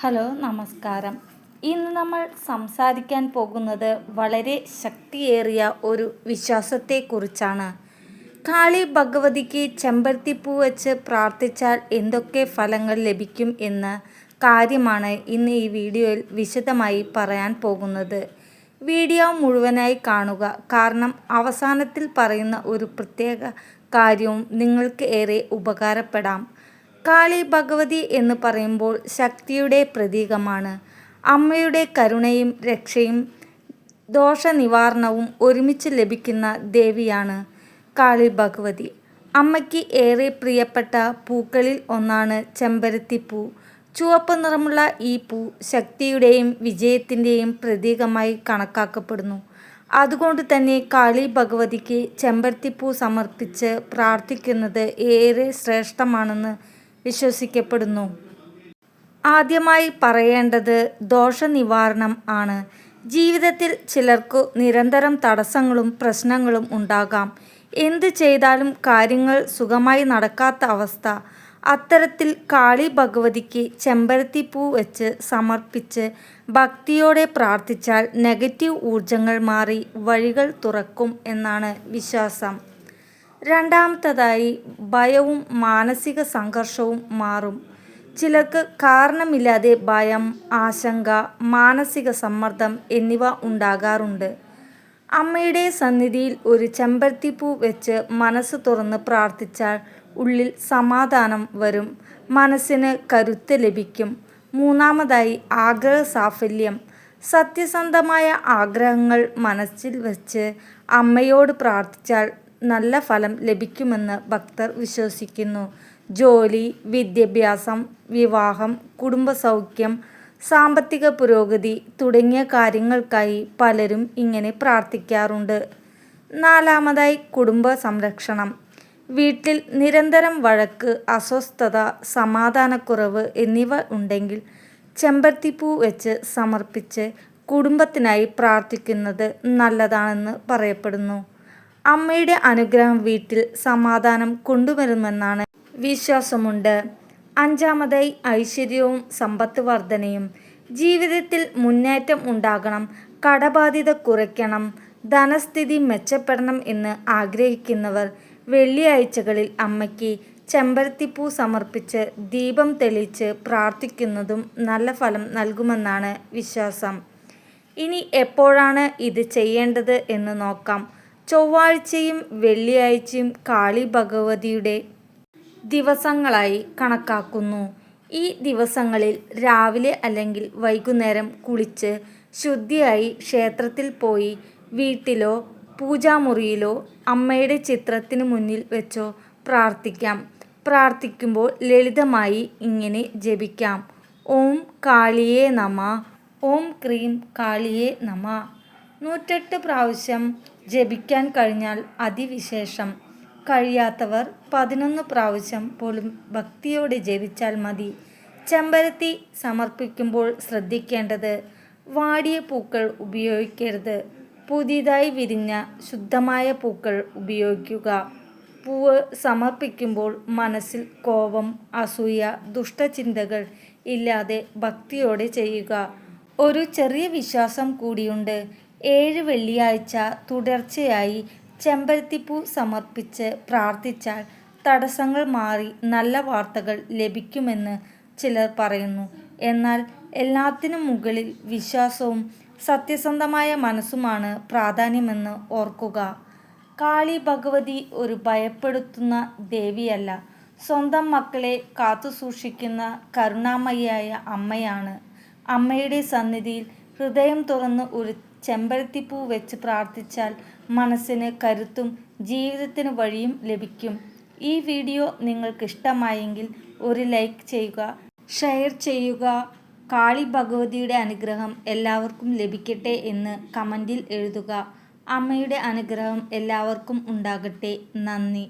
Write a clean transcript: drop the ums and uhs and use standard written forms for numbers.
Hello നമസ്കാരം. ഇന്ന് നമ്മൾ സംസാരിക്കാൻ പോകുന്നത് വളരെ ശക്തിയേറിയ ഒരു വിശ്വാസത്തെക്കുറിച്ചാണ്. കാളി ഭഗവതിക്ക് ചെമ്പരത്തിപ്പൂ വെച്ച് പ്രാർത്ഥിച്ചാൽ എന്തൊക്കെ ഫലങ്ങൾ ലഭിക്കും എന്ന കാര്യമാണ് ഇന്ന് ഈ വീഡിയോയിൽ വിശദമായി പറയാൻ പോകുന്നത്. വീഡിയോ മുഴുവനായി കാണുക, കാരണം അവസാനത്തിൽ പറയുന്ന ഒരു പ്രത്യേക കാര്യവും നിങ്ങൾക്ക് ഏറെ ഉപകാരപ്പെടാം. കാളി ഭഗവതി എന്ന് പറയുമ്പോൾ ശക്തിയുടെ പ്രതീകമാണ്. അമ്മയുടെ കരുണയും രക്ഷയും ദോഷനിവാരണവും ഒരുമിച്ച് ലഭിക്കുന്ന ദേവിയാണ് കാളി ഭഗവതി. അമ്മയ്ക്ക് ഏറെ പ്രിയപ്പെട്ട പൂക്കളിൽ ഒന്നാണ് ചെമ്പരത്തിപ്പൂ. ചുവപ്പ് നിറമുള്ള ഈ പൂ ശക്തിയുടെയും വിജയത്തിൻ്റെയും പ്രതീകമായി കണക്കാക്കപ്പെടുന്നു. അതുകൊണ്ട് തന്നെ കാളി ഭഗവതിക്ക് ചെമ്പരത്തിപ്പൂ സമർപ്പിച്ച് പ്രാർത്ഥിക്കുന്നത് ഏറെ ശ്രേഷ്ഠമാണെന്ന് വിശ്വസിക്കപ്പെടുന്നു. ആദ്യമായി പറയേണ്ടത് ദോഷനിവാരണം ആണ്. ജീവിതത്തിൽ ചിലർക്കു നിരന്തരം തടസ്സങ്ങളും പ്രശ്നങ്ങളും ഉണ്ടാകാം. എന്ത് ചെയ്താലും കാര്യങ്ങൾ സുഖമായി നടക്കാത്ത അവസ്ഥ. അത്തരത്തിൽ കാളി ഭഗവതിക്ക് ചെമ്പരത്തിപ്പൂ വെച്ച് സമർപ്പിച്ച് ഭക്തിയോടെ പ്രാർത്ഥിച്ചാൽ നെഗറ്റീവ് ഊർജങ്ങൾ മാറി വഴികൾ തുറക്കും എന്നാണ് വിശ്വാസം. രണ്ടാമത്തേതായി, ഭയവും മാനസിക സംഘർഷവും മാറും. ചിലർക്ക് കാരണമില്ലാതെ ഭയം, ആശങ്ക, മാനസിക സമ്മർദ്ദം എന്നിവ ഉണ്ടാകാറുണ്ട്. അമ്മയുടെ സന്നിധിയിൽ ഒരു ചെമ്പരത്തിപ്പൂ വെച്ച് മനസ്സ് തുറന്ന് പ്രാർത്ഥിച്ചാൽ ഉള്ളിൽ സമാധാനം വരും, മനസ്സിന് കരുത്ത് ലഭിക്കും. മൂന്നാമതായി, ആഗ്രഹ സാഫല്യം. സത്യസന്ധമായ ആഗ്രഹങ്ങൾ മനസ്സിൽ വെച്ച് അമ്മയോട് പ്രാർത്ഥിച്ചാൽ നല്ല ഫലം ലഭിക്കുമെന്ന് ഭക്തർ വിശ്വസിക്കുന്നു. ജോലി, വിദ്യാഭ്യാസം, വിവാഹം, കുടുംബസൗഖ്യം, സാമ്പത്തിക പുരോഗതി തുടങ്ങിയ കാര്യങ്ങൾക്കായി പലരും ഇങ്ങനെ പ്രാർത്ഥിക്കാറുണ്ട്. നാലാമതായി, കുടുംബ സംരക്ഷണം. വീട്ടിൽ നിരന്തരം വഴക്ക്, അസ്വസ്ഥത, സമാധാനക്കുറവ് എന്നിവ ഉണ്ടെങ്കിൽ ചെമ്പരത്തിപ്പൂ വെച്ച് സമർപ്പിച്ച് കുടുംബത്തിനായി പ്രാർത്ഥിക്കുന്നത് നല്ലതാണെന്ന് പറയപ്പെടുന്നു. അമ്മയുടെ അനുഗ്രഹം വീട്ടിൽ സമാധാനം കൊണ്ടുവരുമെന്നാണ് വിശ്വാസമുണ്ട്. അഞ്ചാമതായി, ഐശ്വര്യവും സമ്പത്ത് വർധനയും. ജീവിതത്തിൽ മുന്നേറ്റം ഉണ്ടാകണം, കടബാധ്യത കുറയ്ക്കണം, ധനസ്ഥിതി മെച്ചപ്പെടണം എന്ന് ആഗ്രഹിക്കുന്നവർ വെള്ളിയാഴ്ചകളിൽ അമ്മയ്ക്ക് ചെമ്പരത്തിപ്പൂ സമർപ്പിച്ച് ദീപം തെളിയിച്ച് പ്രാർത്ഥിക്കുന്നതും നല്ല ഫലം നൽകുമെന്നാണ് വിശ്വാസം. ഇനി എപ്പോഴാണ് ഇത് ചെയ്യേണ്ടത് എന്ന് നോക്കാം. ചൊവ്വാഴ്ചയും വെള്ളിയാഴ്ചയും കാളി ഭഗവതിയുടെ ദിവസങ്ങളായി കണക്കാക്കുന്നു. ഈ ദിവസങ്ങളിൽ രാവിലെ അല്ലെങ്കിൽ വൈകുന്നേരം കുളിച്ച് ശുദ്ധിയായി ക്ഷേത്രത്തിൽ പോയി വീട്ടിലോ പൂജാമുറിയിലോ അമ്മയുടെ ചിത്രത്തിന് മുന്നിൽ വെച്ചോ പ്രാർത്ഥിക്കാം. പ്രാർത്ഥിക്കുമ്പോൾ ലളിതമായി ഇങ്ങനെ ജപിക്കാം: ഓം കാളിയേ നമഃ, ഓം ക്രീം കാളിയേ നമഃ. 108 പ്രാവശ്യം ജപിക്കാൻ കഴിഞ്ഞാൽ അതിവിശേഷം. കഴിയാത്തവർ 11 പ്രാവശ്യം പോലും ഭക്തിയോടെ ജപിച്ചാൽ മതി. ചെമ്പരത്തി സമർപ്പിക്കുമ്പോൾ ശ്രദ്ധിക്കേണ്ടത്: വാടിയ പൂക്കൾ ഉപയോഗിക്കരുത്. പുതിയതായി വിരിഞ്ഞ ശുദ്ധമായ പൂക്കൾ ഉപയോഗിക്കുക. പൂവ് സമർപ്പിക്കുമ്പോൾ മനസ്സിൽ കോപം, അസൂയ, ദുഷ്ടചിന്തകൾ ഇല്ലാതെ ഭക്തിയോടെ ചെയ്യുക. ഒരു ചെറിയ വിശ്വാസം കൂടിയുണ്ട്. 7 വെള്ളിയാഴ്ച തുടർച്ചയായി ചെമ്പരത്തിപ്പൂ സമർപ്പിച്ച് പ്രാർത്ഥിച്ചാൽ തടസ്സങ്ങൾ മാറി നല്ല വാർത്തകൾ ലഭിക്കുമെന്ന് ചിലർ പറയുന്നു. എന്നാൽ എല്ലാത്തിനും മുകളിൽ വിശ്വാസവും സത്യസന്ധമായ മനസ്സുമാണ് പ്രാധാന്യമെന്ന് ഓർക്കുക. കാളി ഭഗവതി ഒരു ഭയപ്പെടുത്തുന്ന ദേവിയല്ല, സ്വന്തം മക്കളെ കാത്തുസൂക്ഷിക്കുന്ന കരുണാമയിയായ അമ്മയാണ്. അമ്മയുടെ സന്നിധിയിൽ ഹൃദയം തുറന്ന് ഒരു ചെമ്പരത്തിപ്പൂ വെച്ച് പ്രാർത്ഥിച്ചാൽ മനസ്സിന് കരുത്തും ജീവിതത്തിന് വഴിയും ലഭിക്കും. ഈ വീഡിയോ നിങ്ങൾക്ക് ഇഷ്ടമായെങ്കിൽ ഒരു ലൈക്ക് ചെയ്യുക, ഷെയർ ചെയ്യുക. കാളി ഭഗവതിയുടെ അനുഗ്രഹം എല്ലാവർക്കും ലഭിക്കട്ടെ എന്ന് കമൻറ്റിൽ എഴുതുക. അമ്മയുടെ അനുഗ്രഹം എല്ലാവർക്കും ഉണ്ടാകട്ടെ. നന്ദി.